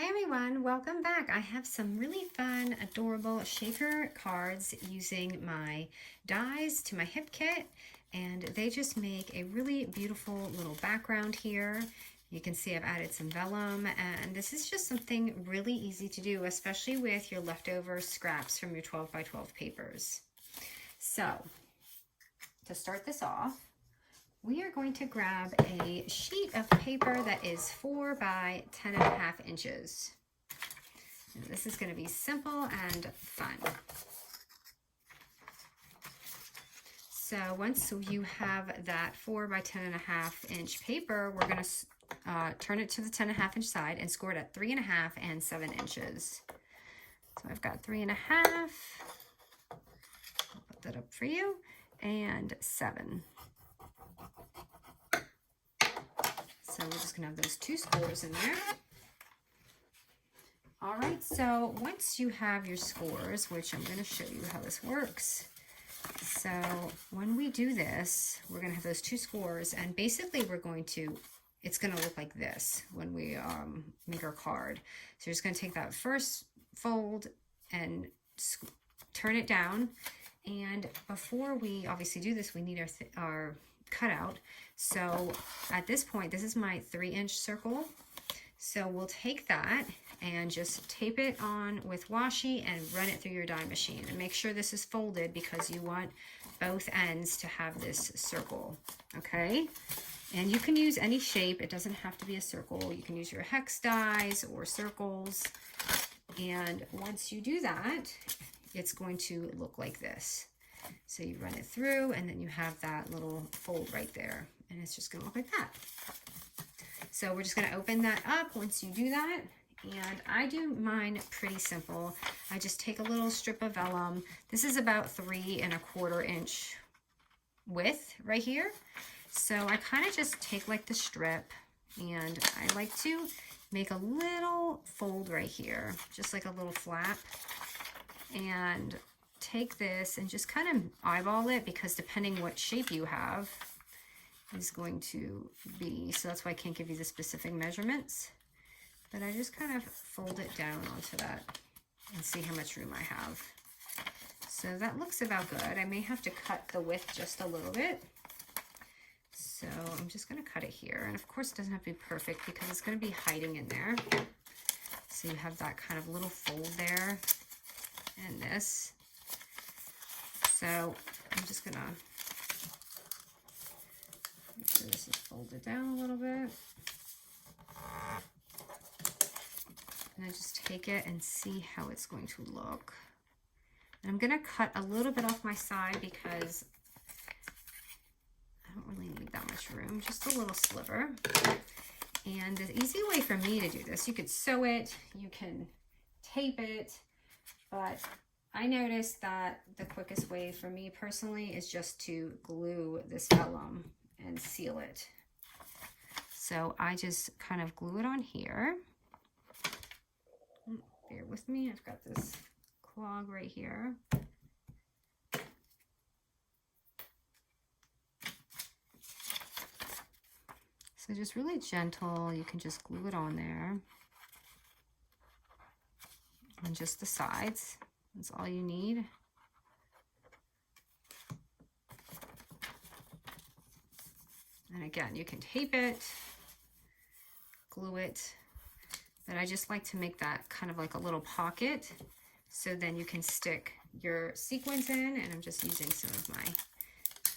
Hi everyone, welcome back. I have some really fun, adorable shaker cards using my dies to my hip kit, and they just make a really beautiful little background here. You can see I've added some vellum, and this is just something really easy to do, especially with your leftover scraps from your 12 by 12 papers. So, to start this off, we are going to grab a sheet of paper that is 4 by 10.5 inches. And this is going to be simple and fun. So once you have that 4 by 10.5 inch paper, we're going to turn it to the 10.5 inch side and score it at 3.5 and 7 inches. So I've got 3.5. I'll put that up for you, and 7. So we're just going to have those two scores in there. All right, so once you have your scores, which I'm going to show you how this works. So when we do this, we're going to have those two scores, and basically it's going to look like this when we make our card. So you're just going to take that first fold and turn it down. And before we obviously do this, we need our cutout. So at this point, this is my 3-inch circle. So we'll take that and just tape it on with washi and run it through your die machine. And make sure this is folded because you want both ends to have this circle, okay? And you can use any shape. It doesn't have to be a circle. You can use your hex dies or circles. And once you do that, it's going to look like this. So you run it through and then you have that little fold right there. And it's just gonna look like that. So we're just going to open that up once you do that. And I do mine pretty simple. I just take a little strip of vellum. This is about 3¼ inch width right here. So I kind of just take like the strip, and I like to make a little fold right here, just like a little flap. And take this and just kind of eyeball it, because depending what shape you have, is going to be, so that's why I can't give you the specific measurements, but I just kind of fold it down onto that and see how much room I have. So that looks about good. I may have to cut the width just a little bit. So I'm just going to cut it here. And of course it doesn't have to be perfect because it's going to be hiding in there. So you have that kind of little fold there and this. So I'm just going to make sure this is folded down a little bit. And I just take it and see how it's going to look. And I'm going to cut a little bit off my side because I don't really need that much room, just a little sliver. And the easy way for me to do this, you could sew it, you can tape it, but I noticed that the quickest way for me personally is just to glue this vellum and seal it. So I just kind of glue it on here. Bear with me, I've got this clog right here. So just really gentle, you can just glue it on there. On just the sides, that's all you need. And again, you can tape it, glue it, but I just like to make that kind of like a little pocket, so then you can stick your sequins in, and I'm just using some of my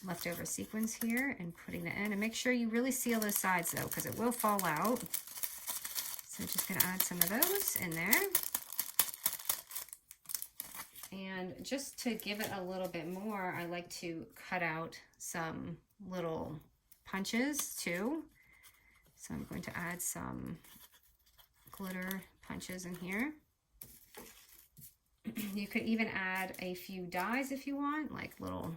leftover sequins here and putting it in. And make sure you really seal those sides though, because it will fall out. So just gonna add some of those in there. And just to give it a little bit more, I like to cut out some little punches too. So I'm going to add some glitter punches in here. You could even add a few dies if you want, like little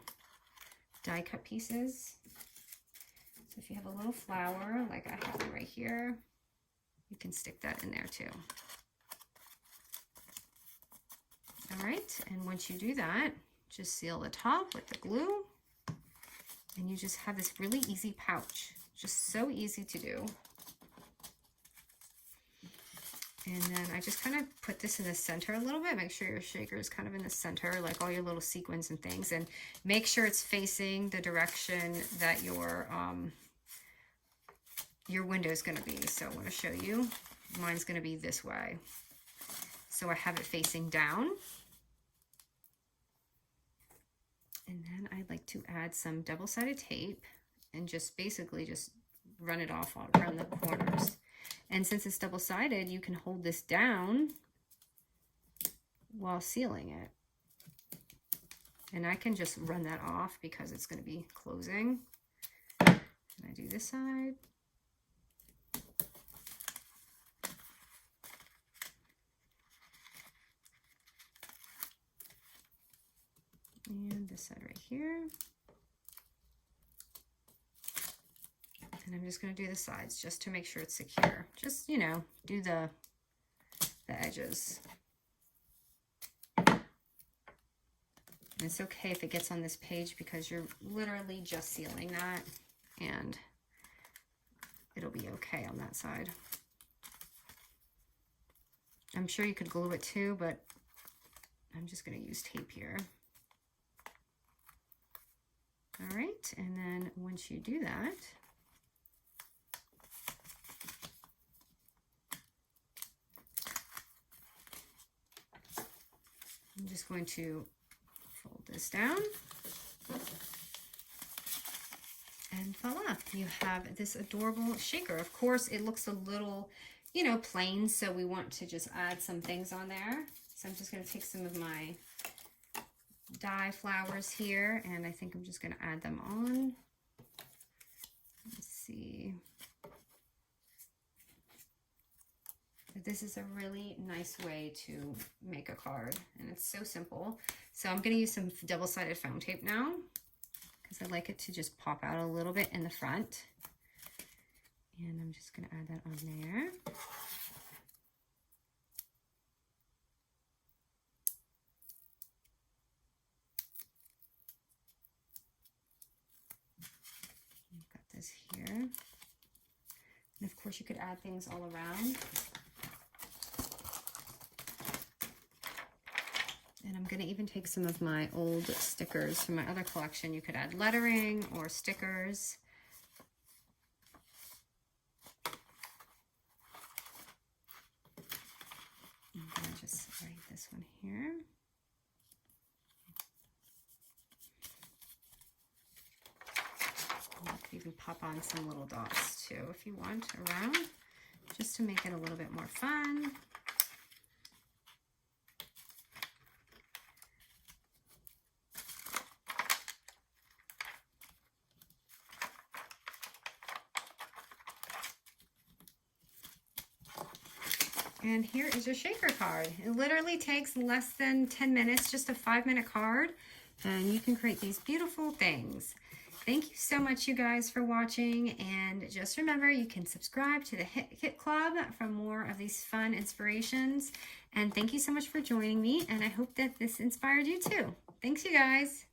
die cut pieces. So if you have a little flower, like I have right here, you can stick that in there too. All right, and once you do that, just seal the top with the glue, and you just have this really easy pouch. Just so easy to do. And then I just kind of put this in the center a little bit. Make sure your shaker is kind of in the center, like all your little sequins and things. And make sure it's facing the direction that your window is going to be. So I'm going to show you. Mine's going to be this way. So I have it facing down. And then I'd like to add some double-sided tape and just basically just run it off all around the corners. And since it's double-sided, you can hold this down while sealing it. And I can just run that off because it's going to be closing. And I do this side. And this side right here. And I'm just going to do the sides just to make sure it's secure. Just, you know, do the edges. And it's okay if it gets on this page because you're literally just sealing that and it'll be okay on that side. I'm sure you could glue it too, but I'm just going to use tape here. All right, and then once you do that, I'm just going to fold this down. And voila, you have this adorable shaker. Of course, it looks a little, you know, plain, so we want to just add some things on there. So I'm just going to take some of my dye flowers here, and I think I'm just going to add them on. Let's see. This is a really nice way to make a card, and it's so simple. So I'm going to use some double-sided foam tape now because I like it to just pop out a little bit in the front. And I'm just going to add that on there. I've got this here. And of course you could add things all around. And I'm going to even take some of my old stickers from my other collection. You could add lettering or stickers. I'm going to just write this one here. You could even pop on some little dots too if you want around, just to make it a little bit more fun. And here is your shaker card. It literally takes less than 10 minutes, just a 5-minute card, and you can create these beautiful things. Thank you so much, you guys, for watching, and just remember, you can subscribe to the Hit Kit Club for more of these fun inspirations, and thank you so much for joining me, and I hope that this inspired you too. Thanks, you guys.